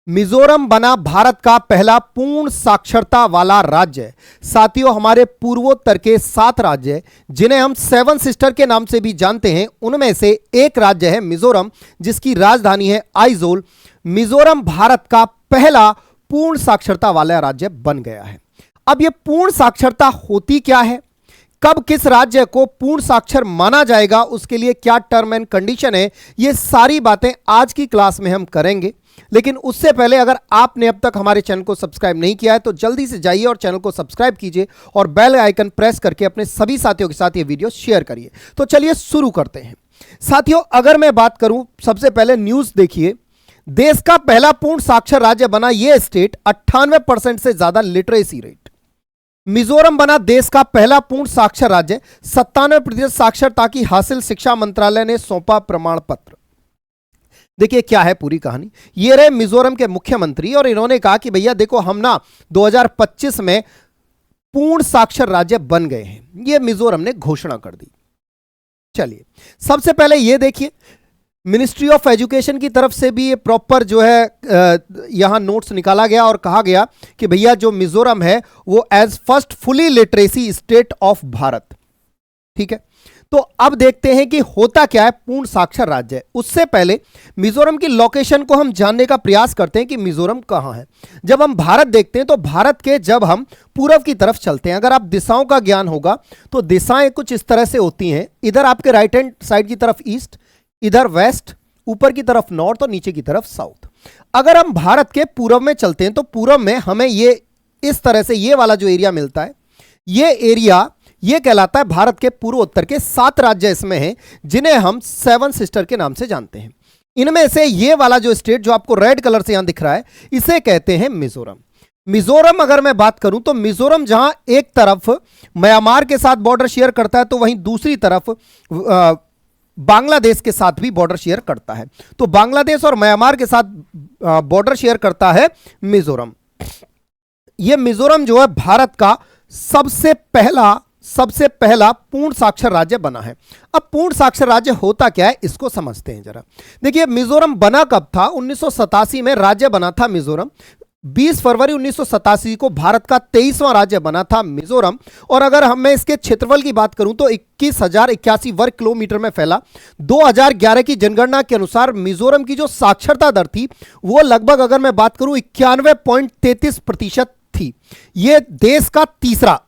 मिजोरम बना भारत का पहला पूर्ण साक्षरता वाला राज्य। साथियों, हमारे पूर्वोत्तर के 7 राज्य जिन्हें हम 7 सिस्टर के नाम से भी जानते हैं, उनमें से एक राज्य है मिजोरम, जिसकी राजधानी है आइजोल। मिजोरम भारत का पहला पूर्ण साक्षरता वाला राज्य बन गया है। अब यह पूर्ण साक्षरता होती क्या है, कब किस राज्य को पूर्ण साक्षर माना जाएगा, उसके लिए क्या टर्म एंड कंडीशन है, ये सारी बातें आज की क्लास में हम करेंगे। लेकिन उससे पहले अगर आपने अब तक हमारे चैनल को सब्सक्राइब नहीं किया है तो जल्दी से जाइए और चैनल को सब्सक्राइब कीजिए और बेल आइकन प्रेस करके अपने सभी साथियों के साथ ये वीडियो शेयर करिए। तो चलिए शुरू करते हैं। साथियों, अगर मैं बात करूं, सबसे पहले न्यूज देखिए। देश का पहला पूर्ण साक्षर राज्य बना यह स्टेट, 98% से ज्यादा लिटरेसी रेट। मिजोरम बना देश का पहला पूर्ण साक्षर राज्य, 97% साक्षरता की हासिल, शिक्षा मंत्रालय ने सौंपा प्रमाण पत्र। देखिए क्या है पूरी कहानी। ये रहे मिजोरम के मुख्यमंत्री और इन्होंने कहा कि भैया देखो, हम ना 2025 में पूर्ण साक्षर राज्य बन गए हैं। ये मिजोरम ने घोषणा कर दी। चलिए सबसे पहले ये देखिए, मिनिस्ट्री ऑफ एजुकेशन की तरफ से भी ये प्रॉपर जो है यहां नोट्स निकाला गया और कहा गया कि भैया जो मिजोरम है वो as first fully literacy state of Bharat. ठीक है, तो अब देखते हैं कि होता क्या है पूर्ण साक्षर राज्य। उससे पहले मिजोरम की लोकेशन को हम जानने का प्रयास करते हैं कि मिजोरम कहां है। जब हम भारत देखते हैं तो भारत के जब हम पूर्व की तरफ चलते हैं, अगर आप दिशाओं का ज्ञान होगा तो दिशाएं कुछ इस तरह से होती हैं। इधर आपके राइट हैंड साइड की तरफ ईस्ट, इधर वेस्ट, ऊपर की तरफ नॉर्थ और नीचे की तरफ साउथ। अगर हम भारत के पूर्व में चलते हैं तो पूर्व में हमें ये इस तरह से ये वाला जो एरिया मिलता है, ये एरिया ये कहलाता है भारत के पूर्वोत्तर के 7 राज्य इसमें हैं, जिन्हें हम 7 सिस्टर के नाम से जानते हैं। इनमें से ये वाला जो स्टेट जो आपको रेड कलर से यहां दिख रहा है, इसे कहते हैं मिजोरम। मिजोरम अगर मैं बात करूं तो मिजोरम जहां एक तरफ म्यांमार के साथ बॉर्डर शेयर करता है तो वहीं दूसरी तरफ बांग्लादेश के साथ भी बॉर्डर शेयर करता है। तो बांग्लादेश और म्यांमार के साथ बॉर्डर शेयर करता है मिजोरम। यह मिजोरम जो है भारत का सबसे पहला पूर्ण साक्षर राज्य बना है। अब पूर्ण साक्षर राज्य होता क्या है इसको समझते हैं जरा। देखिए मिजोरम बना कब था, 1987 में राज्य बना था मिजोरम। 20 फरवरी 1987 को भारत का 23वां राज्य बना था मिजोरम। और अगर मैं इसके क्षेत्रफल की बात करूं तो 21,081 वर्ग किलोमीटर में फैला। 2011 की जनगणना के अनुसार मिजोरम की जो साक्षरता दर थी वो लगभग, अगर मैं बात करूं, 91.33% थी। यह देश का तीसरा,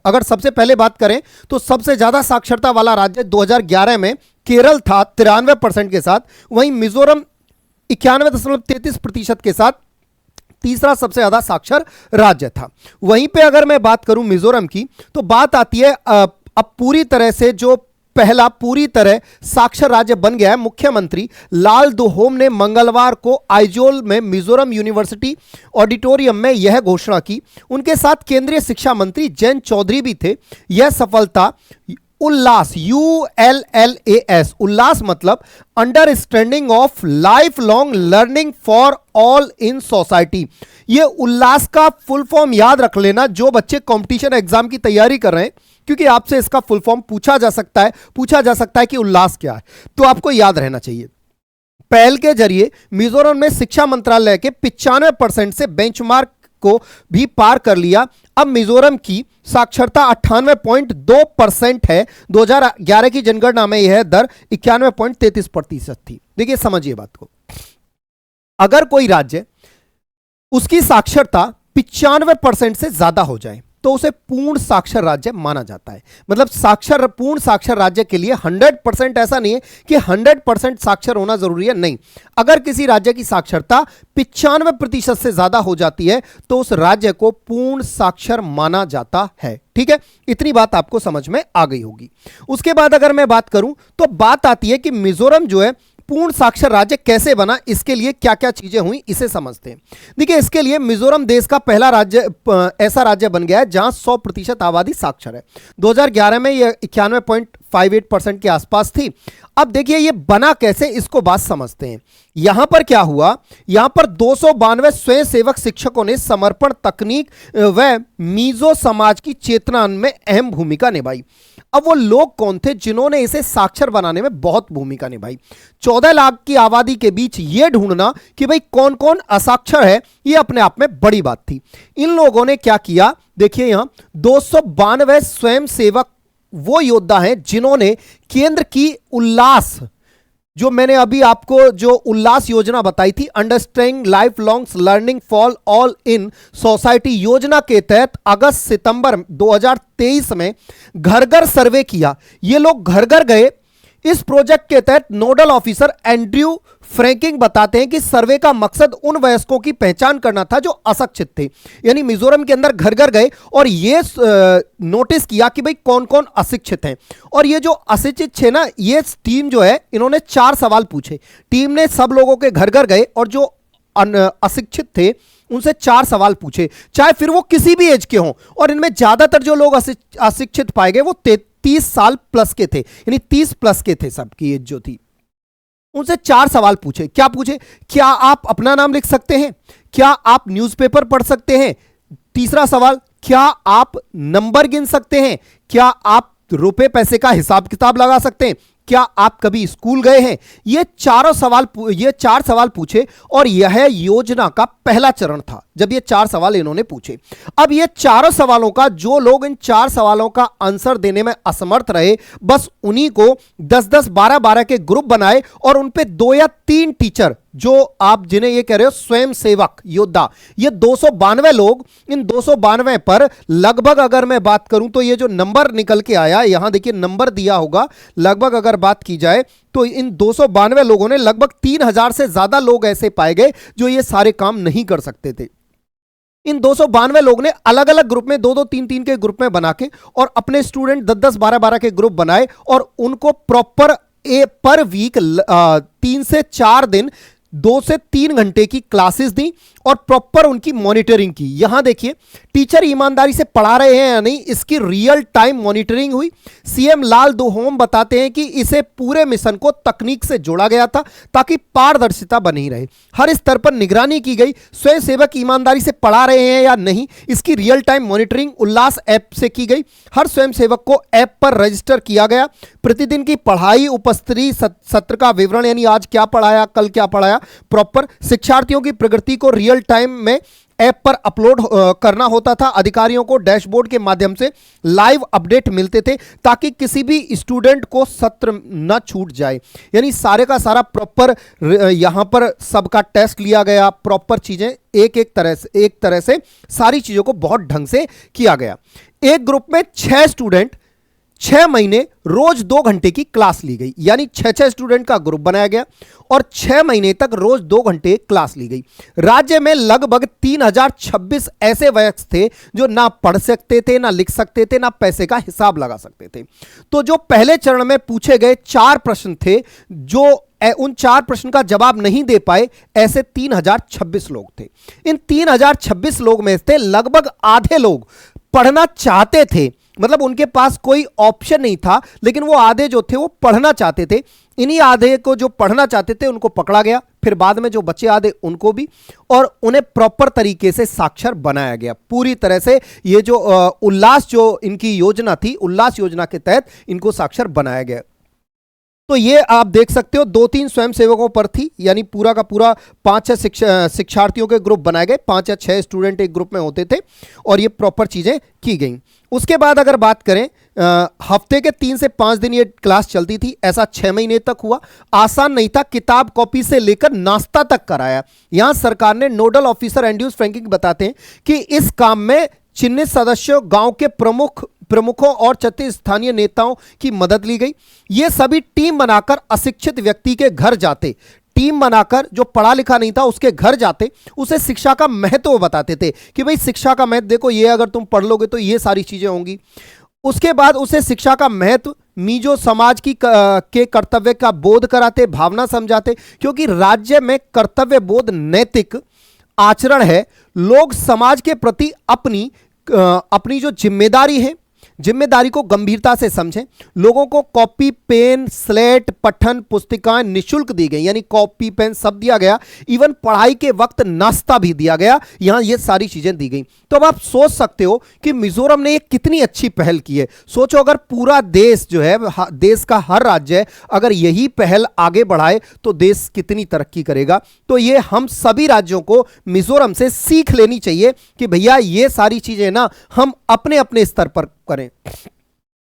अगर सबसे पहले बात करें तो सबसे ज्यादा साक्षरता वाला राज्य 2011 में केरल था 93% के साथ। वहीं मिजोरम 91.33% के साथ तीसरा सबसे ज्यादा साक्षर राज्य था। वहीं पे अगर मैं बात करूं मिजोरम की तो बात आती है अब पूरी तरह से जो पहला पूरी तरह साक्षर राज्य बन गया है। मुख्यमंत्री लाल दुहोम ने मंगलवार को आइजोल में मिजोरम यूनिवर्सिटी ऑडिटोरियम में यह घोषणा की। उनके साथ केंद्रीय शिक्षा मंत्री जयंत चौधरी भी थे। यह सफलता उल्लास, ULLAS, उल्लास मतलब understanding of life long learning for all in society. यह उल्लास का फुल फॉर्म याद रख लेना जो बच्चे कंपटीशन एग्जाम की तैयारी कर रहे हैं, क्योंकि आपसे इसका फुल फॉर्म पूछा जा सकता है कि उल्लास क्या है, तो आपको याद रहना चाहिए। पहल के जरिए मिजोरम में शिक्षा मंत्रालय के 95% से बेंचमार्क को भी पार कर लिया। अब मिजोरम की साक्षरता 98.2% है। 2011 की जनगणना में यह दर 91.33% थी। देखिए समझिए बात को, अगर कोई राज्य उसकी साक्षरता 95% से ज्यादा हो जाए तो उसे पूर्ण साक्षर राज्य माना जाता है। मतलब पूर्ण साक्षर राज्य के लिए 100% ऐसा नहीं है कि 100% साक्षर होना जरूरी है, नहीं। अगर किसी राज्य की साक्षरता 95% से ज्यादा हो जाती है तो उस राज्य को पूर्ण साक्षर माना जाता है। ठीक है, इतनी बात आपको समझ में आ गई होगी। उसके बाद अगर मैं बात करूं तो बात आती है कि मिजोरम जो है पूर्ण साक्षर राज्य कैसे बना, इसके लिए क्या क्या चीजें हुई इसे समझते हैं। देखिए इसके लिए मिजोरम देश का पहला राज्य ऐसा राज्य बन गया है जहां 100% आबादी साक्षर है। 2011 में यह 91.58% के आसपास थी। अब देखिए ये बना कैसे, इसको बात समझते हैं। यहां पर क्या हुआ, यहां पर 292 स्वयंसेवक शिक्षकों ने समर्पण तकनीक व मीजो समाज की चेतना में अहम भूमिका निभाई। अब वो लोग कौन थे जिन्होंने इसे साक्षर बनाने में बहुत भूमिका निभाई? 14 लाख की आबादी के बीच ये ढूंढना कि भाई कौन कौन असाक्षर है, ये अपने आप में बड़ी बात थी। इन लोगों ने क्या किया, देखिए यहां 292 स्वयंसेवक वो योद्धा हैं जिन्होंने केंद्र की उल्लास, जो मैंने अभी आपको जो उल्लास योजना बताई थी, understanding life long learning for all in society योजना के तहत अगस्त सितंबर 2023 में घर घर सर्वे किया। ये लोग घर घर गए। इस प्रोजेक्ट के तहत नोडल ऑफिसर एंड्रयू फ्रैंकिंग बताते हैं कि सर्वे का मकसद उन वयस्कों की पहचान करना था जो अशिक्षित थे। यानी मिजोरम के अंदर घर घर गए और ये नोटिस किया कि भाई कौन कौन अशिक्षित हैं। और ये जो अशिक्षित थे ना, ये टीम जो है इन्होंने 4 सवाल पूछे। टीम ने सब लोगों के घर घर गए और जो अशिक्षित थे उनसे 4 सवाल पूछे, चाहे फिर वो किसी भी एज के हों। और इनमें ज्यादातर जो लोग अशिक्षित पाए गए वो 30 साल प्लस के थे, यानी 30 प्लस के थे सबकी एज जो थी। उनसे 4 सवाल पूछे। क्या पूछे? क्या आप अपना नाम लिख सकते हैं? क्या आप न्यूज़पेपर पढ़ सकते हैं? तीसरा सवाल, क्या आप नंबर गिन सकते हैं? क्या आप रुपए पैसे का हिसाब किताब लगा सकते हैं? क्या आप कभी स्कूल गए हैं? ये 4 सवाल पूछे और यह योजना का पहला चरण था जब ये 4 सवाल इन्होंने पूछे। अब ये 4 सवालों का जो लोग इन 4 सवालों का आंसर देने में असमर्थ रहे, बस उन्हीं को 10-10, 12-12 के ग्रुप बनाए और उन पे 2 या 3 टीचर, जो आप जिन्हें ये कह रहे हो स्वयं सेवक योद्धा, ये 292 लोग, इन 292 पर लगभग अगर मैं बात करूं तो ये जो नंबर निकल के आया, यहां देखिए नंबर दिया होगा, लगभग अगर बात की जाए तो इन 292 लोगों ने लगभग 3000 से ज्यादा लोग ऐसे पाए गए जो ये सारे काम नहीं कर सकते थे। इन 292 लोग ने अलग अलग ग्रुप में 2-2, 3-3 के ग्रुप में बना के और अपने स्टूडेंट 10-10, 12-12 के ग्रुप बनाए और उनको प्रॉपर पर वीक 3 से 4 दिन 2 से 3 घंटे की क्लासेस दी और प्रॉपर उनकी मॉनिटरिंग की। यहां देखिए टीचर ईमानदारी से पढ़ा रहे हैं या नहीं, इसकी रियल टाइम मॉनिटरिंग हुई। सीएम लाल दुहोम बताते हैं कि इसे पूरे मिशन को तकनीक से जोड़ा गया था ताकि पारदर्शिता बनी रहे। हर स्तर पर निगरानी की गई। स्वयंसेवक ईमानदारी से पढ़ा रहे हैं या नहीं, इसकी रियल टाइम मॉनिटरिंग उल्लास ऐप से की गई। हर स्वयंसेवक को ऐप पर रजिस्टर किया गया। प्रतिदिन की पढ़ाई, उपस्थिति, सत्र का विवरण, यानी आज क्या पढ़ाया, कल क्या पढ़ाया, प्रॉपर शिक्षार्थियों की प्रगति को रियल टाइम में ऐप पर अपलोड करना होता था। अधिकारियों को डैशबोर्ड के माध्यम से लाइव अपडेट मिलते थे ताकि किसी भी स्टूडेंट को सत्र न छूट जाए। यानी सारे का सारा प्रॉपर यहां पर सबका टेस्ट लिया गया, प्रॉपर चीजें एक तरह से सारी चीजों को बहुत ढंग से किया गया। एक ग्रुप में 6 स्टूडेंट 6 महीने रोज 2 घंटे की क्लास ली गई, यानी 6-6 स्टूडेंट का ग्रुप बनाया गया और 6 महीने तक रोज 2 घंटे क्लास ली गई। राज्य में लगभग 3026 ऐसे वयस्क थे जो ना पढ़ सकते थे, ना लिख सकते थे, ना पैसे का हिसाब लगा सकते थे। तो जो पहले चरण में पूछे गए 4 प्रश्न थे, जो उन 4 प्रश्न का जवाब नहीं दे पाए, ऐसे 3026 लोग थे। इन 3026 लोग में से लगभग आधे लोग पढ़ना चाहते थे, मतलब उनके पास कोई ऑप्शन नहीं था, लेकिन वो आधे जो थे वो पढ़ना चाहते थे। इन्हीं आधे को जो पढ़ना चाहते थे उनको पकड़ा गया, फिर बाद में जो बचे आधे उनको भी, और उन्हें प्रॉपर तरीके से साक्षर बनाया गया। पूरी तरह से ये जो उल्लास जो इनकी योजना थी, उल्लास योजना के तहत इनको साक्षर बनाया गया। तो ये आप देख सकते हो 2-3 स्वयंसेवकों पर थी, यानी पूरा का पूरा 5-6 शिक्षार्थियों के ग्रुप बनाए गए, 5 या 6 स्टूडेंट एक ग्रुप में होते थे और ये प्रॉपर चीजें की गई। उसके बाद अगर बात करें, हफ्ते के 3 से 5 दिन ये क्लास चलती थी। ऐसा 6 महीने तक हुआ। आसान नहीं था, किताब कॉपी से लेकर नाश्ता तक कराया। यहां सरकार ने नोडल ऑफिसर एंड्रयू फ्रैंकिंग बताते हैं कि इस काम में चिन्हित सदस्यों, गांव के प्रमुखों और 36 स्थानीय नेताओं की मदद ली गई। ये सभी टीम बनाकर अशिक्षित व्यक्ति के घर जाते, टीम बनाकर जो पढ़ा लिखा नहीं था उसके घर जाते, उसे शिक्षा का महत्व बताते थे कि भाई शिक्षा का महत्व देखो, ये अगर तुम पढ़ लोगे तो ये सारी चीजें होंगी। उसके बाद उसे शिक्षा का महत्व, मीजो समाज के कर्तव्य का बोध कराते, भावना समझाते, क्योंकि राज्य में कर्तव्य बोध नैतिक आचरण है। लोग समाज के प्रति अपनी जो जिम्मेदारी है, जिम्मेदारी को गंभीरता से समझें। लोगों को कॉपी, पेन, स्लेट, पठन पुस्तिकाएं निःशुल्क दी गई, यानी कॉपी, पेन सब दिया गया। इवन पढ़ाई के वक्त नाश्ता भी दिया गया, यहां ये सारी चीजें दी गई। तो अब आप सोच सकते हो कि मिजोरम ने ये कितनी अच्छी पहल की है। सोचो अगर पूरा देश जो है, देश का हर राज्य अगर यही पहल आगे बढ़ाए तो देश कितनी तरक्की करेगा। तो ये हम सभी राज्यों को मिजोरम से सीख लेनी चाहिए कि भैया ये सारी चीजें ना हम अपने अपने स्तर पर करें।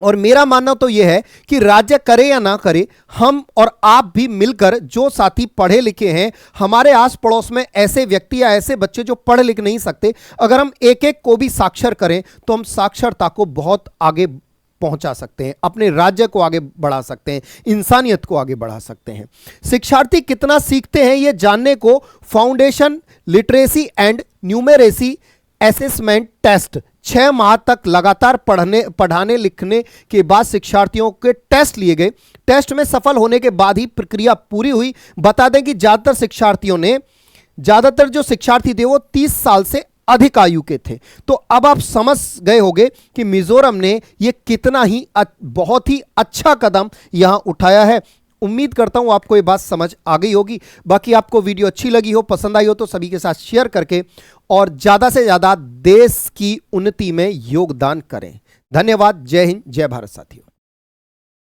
और मेरा मानना तो यह है कि राज्य करे या ना करे, हम और आप भी मिलकर, जो साथी पढ़े लिखे हैं, हमारे आस पड़ोस में ऐसे व्यक्ति या ऐसे बच्चे जो पढ़ लिख नहीं सकते, अगर हम एक एक को भी साक्षर करें तो हम साक्षरता को बहुत आगे पहुंचा सकते हैं, अपने राज्य को आगे बढ़ा सकते हैं, इंसानियत को आगे बढ़ा सकते हैं। शिक्षार्थी कितना सीखते हैं ये जानने को foundation literacy and numeracy assessment test 6 माह तक लगातार पढ़ाने लिखने के बाद शिक्षार्थियों के टेस्ट लिए गए। टेस्ट में सफल होने के बाद ही प्रक्रिया पूरी हुई। बता दें कि ज्यादातर जो शिक्षार्थी थे वो 30 साल से अधिक आयु के थे। तो अब आप समझ गए होंगे कि मिजोरम ने ये कितना ही बहुत ही अच्छा कदम यहां उठाया है। उम्मीद करता हूं आपको ये बात समझ आ गई होगी। बाकी आपको वीडियो अच्छी लगी हो, पसंद आई हो तो सभी के साथ शेयर करके और ज्यादा से ज्यादा देश की उन्नति में योगदान करें। धन्यवाद। जय हिंद, जय भारत साथियों।